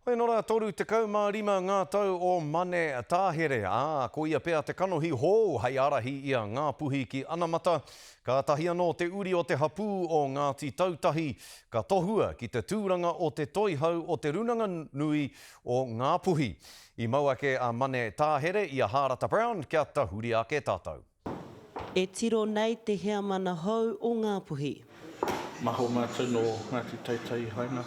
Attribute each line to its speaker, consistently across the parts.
Speaker 1: Hei nora, toru te kaumārima ngā tau o Mane Tāhere. Ko ia pēr te kanohi hou hei arahi ia ngā puhi ki Anamata. Ka tahi anō te uri o te hapū o Ngāti Tautahi. Ka tohua ki te tūranga o te toihau o te runanga nui o ngā puhi. I mau ake a Mane Tāhere ia Harata Brown, kia tahuri ake tātou.
Speaker 2: E tiro nei te hea mana hou o ngā puhi.
Speaker 3: Maho mātou no Ngāti Tautahi haina.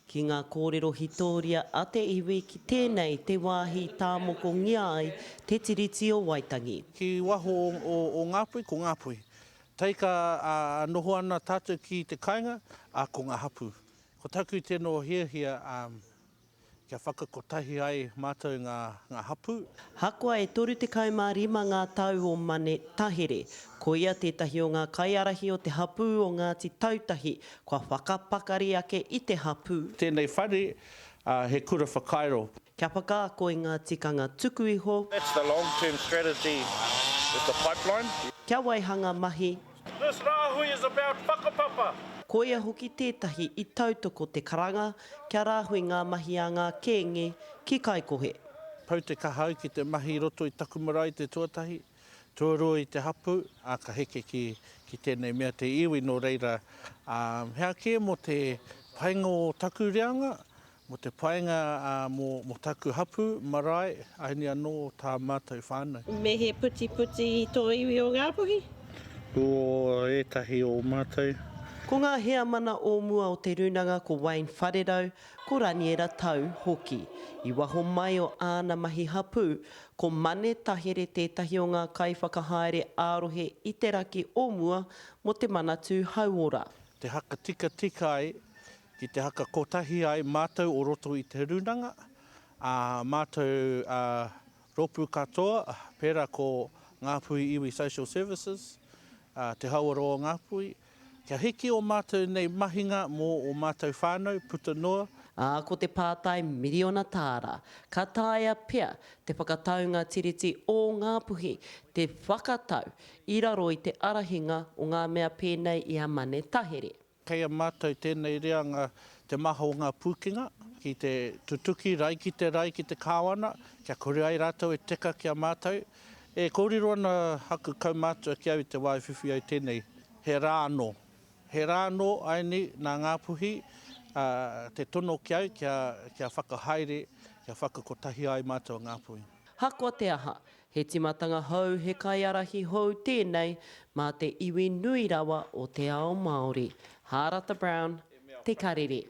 Speaker 2: Ki ngā kōrero hitoria a te iwi ki tēnei te wāhi tāmoko ngia ai te tiriti o Waitangi.
Speaker 3: Ki waho o Ngāpui, ko Ngāpui. Teika noho ana tātou ki te kāinga, ko ngā hapu. Ko taku tēnō hia kia whakakotahi ai mātou ngā hapu.
Speaker 2: Hakua e toru te kaumārima ngā tau o Mane Tāhere. Ko ia tētahi o ngā kaiarahi o te hapū o Ngāti Tautahi, kua whakapakari ake i te hapū.
Speaker 3: Tēnei whare, he kura whakairo.
Speaker 2: Kia paka ko i ngā tikanga tuku iho.
Speaker 4: That's the long-term strategy with the pipeline.
Speaker 2: Kia waihanga mahi.
Speaker 4: This rāhui is about whakapapa.
Speaker 2: Ko ia hoki tētahi i tautoko te karanga, kia rāhui ngā mahi a ngā kēnge ki Kaikohe.
Speaker 3: Pau te kahau ki te mahi roto i Takumarae te tuatahi. Tuarua i te hapu, ka heke ki tēnei mea te iwi no reira. Hea kē mo te painga o taku reanga, mo te painga mo taku hapu, marae, aini anō tā mātou whānau.
Speaker 5: Me he puti i tō iwi o Ngāpuhi?
Speaker 3: Ko etahi o mātou.
Speaker 2: Ko ngā hea mana o mua o te runanga ko Wayne Wharerau, ko Raniera Tau hoki. I waho mai o āna mahi hapū, ko Mane Tāhere tētahi o ngā kaiwhakahaere ārohe i te raki o mua mo te manatū hauora.
Speaker 3: Te haka tika ai, ki te haka kotahi ai mātou o roto i te runanga. Mātou ropu katoa, pēra ko Ngāpuhi Iwi Social Services, te hauaro o Ngāpuhi. Kia hiki o mātou nei mahinga mō o mātou whānau, puta noa.
Speaker 2: Ko te pātai Miriona Tāra, ka tāia pea te whakataunga tiriti o Ngāpuhi, te whakatau i raro i te arahinga o ngā mea pēnei i a Mane Tāhere.
Speaker 3: Kei a mātou tēnei reanga te maha o ngā pūkinga, ki te tutuki, rai ki te kāwana, kia kore ai rātou e teka ki a mātou. E kōrero ana haku kau mātua ki au i te waiwhiwhi au tēnei, he rāno. He rāno aini nā Ngāpuhi, te tono ki au kia whakahaere, kia whakakotahi ai mātua Ngāpuhi.
Speaker 2: Hakua te aha, he timatanga hou he kaiarahi hou tēnei mā te iwi nui rawa o te ao Māori. Harata Brown, te karere.